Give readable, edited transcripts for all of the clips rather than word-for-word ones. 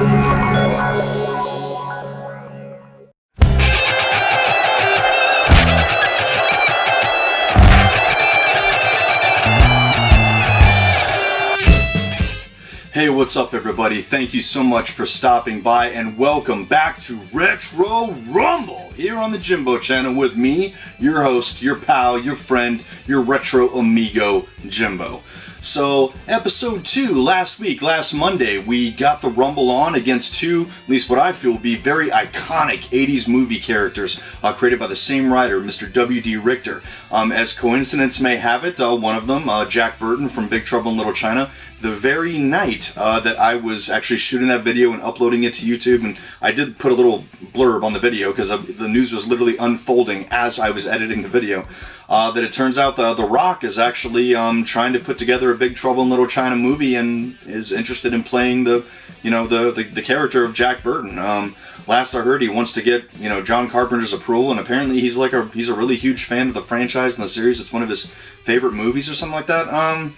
Hey, what's up everybody? Thank you so much for stopping by and welcome back to Retro Rumble here on the Jimbo channel with me, your host, your pal, your friend, your retro amigo, Jimbo. So, episode 2, last Monday, we got the Rumble on against two, at least what I feel will be very iconic 80s movie characters created by the same writer, Mr. W.D. Richter. As coincidence may have it, one of them, Jack Burton from Big Trouble in Little China, the very night that I was actually shooting that video and uploading it to YouTube, and I did put a little blurb on the video because the news was literally unfolding as I was editing the video, that it turns out The Rock is actually trying to put together a Big Trouble in Little China movie and is interested in playing the character of Jack Burton. Last I heard, he wants to get John Carpenter's approval, and apparently he's a really huge fan of the franchise and the series. It's one of his favorite movies or something like that.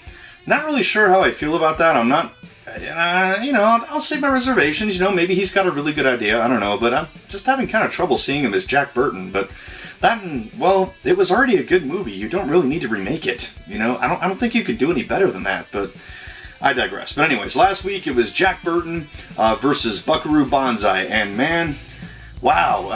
Not really sure how I feel about that. I'm not, I'll save my reservations. Maybe he's got a really good idea. I don't know, but I'm just having kind of trouble seeing him as Jack Burton. But it was already a good movie. You don't really need to remake it. I don't think you could do any better than that. But I digress. But anyways, last week it was Jack Burton versus Buckaroo Banzai, and man, wow.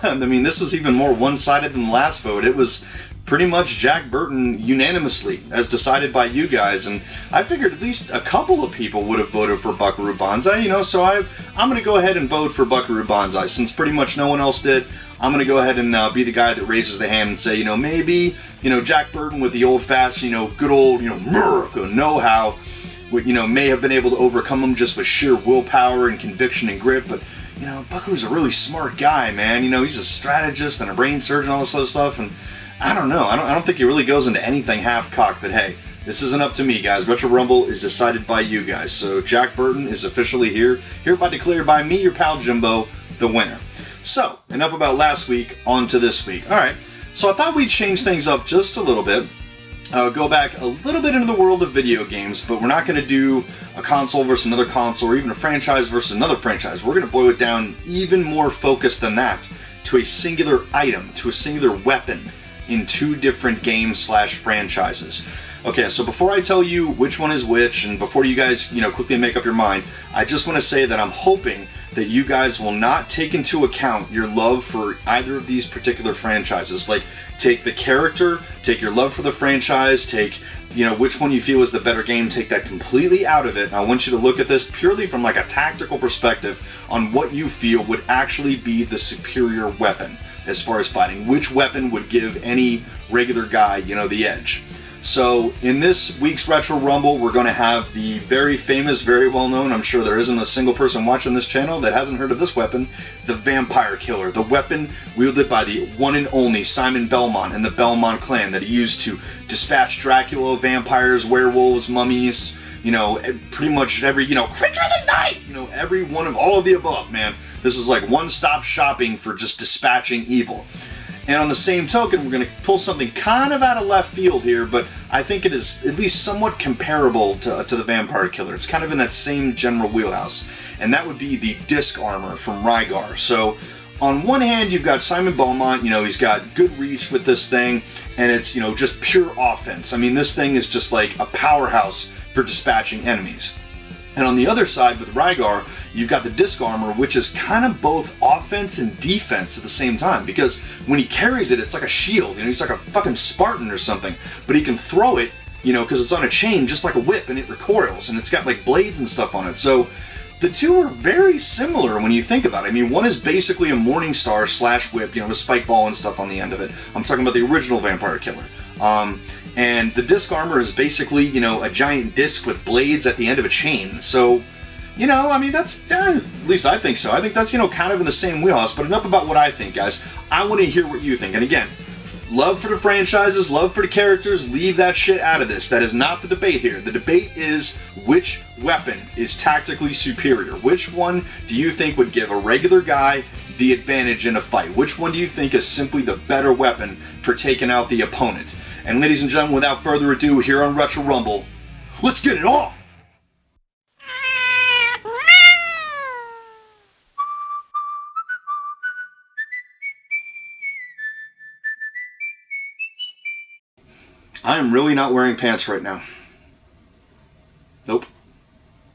I mean, this was even more one-sided than the last vote. It was pretty much Jack Burton unanimously, as decided by you guys, and I figured at least a couple of people would have voted for Buckaroo Banzai, so I'm going to go ahead and vote for Buckaroo Banzai. Since pretty much no one else did, I'm going to go ahead and be the guy that raises the hand and say, maybe, Jack Burton with the old-fashioned, good old, America know-how, may have been able to overcome him just with sheer willpower and conviction and grit, but Buckaroo's a really smart guy, man. He's a strategist and a brain surgeon and all this other stuff, and I don't know. I don't think he really goes into anything half-cocked, but hey, this isn't up to me, guys. Retro Rumble is decided by you guys. So Jack Burton is officially hereby declared by me, your pal Jimbo, the winner. So, enough about last week, on to this week. Alright, so I thought we'd change things up just a little bit. Go back a little bit into the world of video games, but we're not going to do a console versus another console, or even a franchise versus another franchise. We're going to boil it down even more focused than that, to a singular item, to a singular weapon, in two different games/franchises. Okay, so before I tell you which one is which, and before you guys, quickly make up your mind, I just want to say that I'm hoping that you guys will not take into account your love for either of these particular franchises. Like, take the character, take your love for the franchise, take, which one you feel is the better game, take that completely out of it. I want you to look at this purely from like a tactical perspective on what you feel would actually be the superior weapon as far as fighting. Which weapon would give any regular guy, the edge. So in this week's Retro Rumble, we're going to have the very famous, very well known, I'm sure there isn't a single person watching this channel that hasn't heard of this weapon, the Vampire Killer. The weapon wielded by the one and only Simon Belmont and the Belmont clan that he used to dispatch Dracula, vampires, werewolves, mummies, pretty much every, creature of the night, every one of all of the above, man. This is like one-stop shopping for just dispatching evil. And on the same token, we're going to pull something kind of out of left field here, but I think it is at least somewhat comparable to the Vampire Killer. It's kind of in that same general wheelhouse, and that would be the DiskArmor from Rygar. So, on one hand, you've got Simon Belmont, he's got good reach with this thing, and it's, just pure offense. I mean, this thing is just like a powerhouse for dispatching enemies. And on the other side, with Rygar, you've got the DiskArmor, which is kind of both offense and defense at the same time. Because when he carries it, it's like a shield. He's like a fucking Spartan or something. But he can throw it, because it's on a chain, just like a whip, and it recoils. And it's got like blades and stuff on it. So the two are very similar when you think about it. I mean, one is basically a Morningstar / whip, with spike ball and stuff on the end of it. I'm talking about the original Vampire Killer. And the DiskArmor is basically, a giant disc with blades at the end of a chain. So, I mean, that's, at least I think so. I think that's, kind of in the same wheelhouse. But enough about what I think, guys. I want to hear what you think. And again, love for the franchises, love for the characters, leave that shit out of this. That is not the debate here. The debate is which weapon is tactically superior. Which one do you think would give a regular guy the advantage in a fight? Which one do you think is simply the better weapon for taking out the opponent? And ladies and gentlemen, without further ado, here on Retro Rumble, let's get it on! I am really not wearing pants right now. Nope.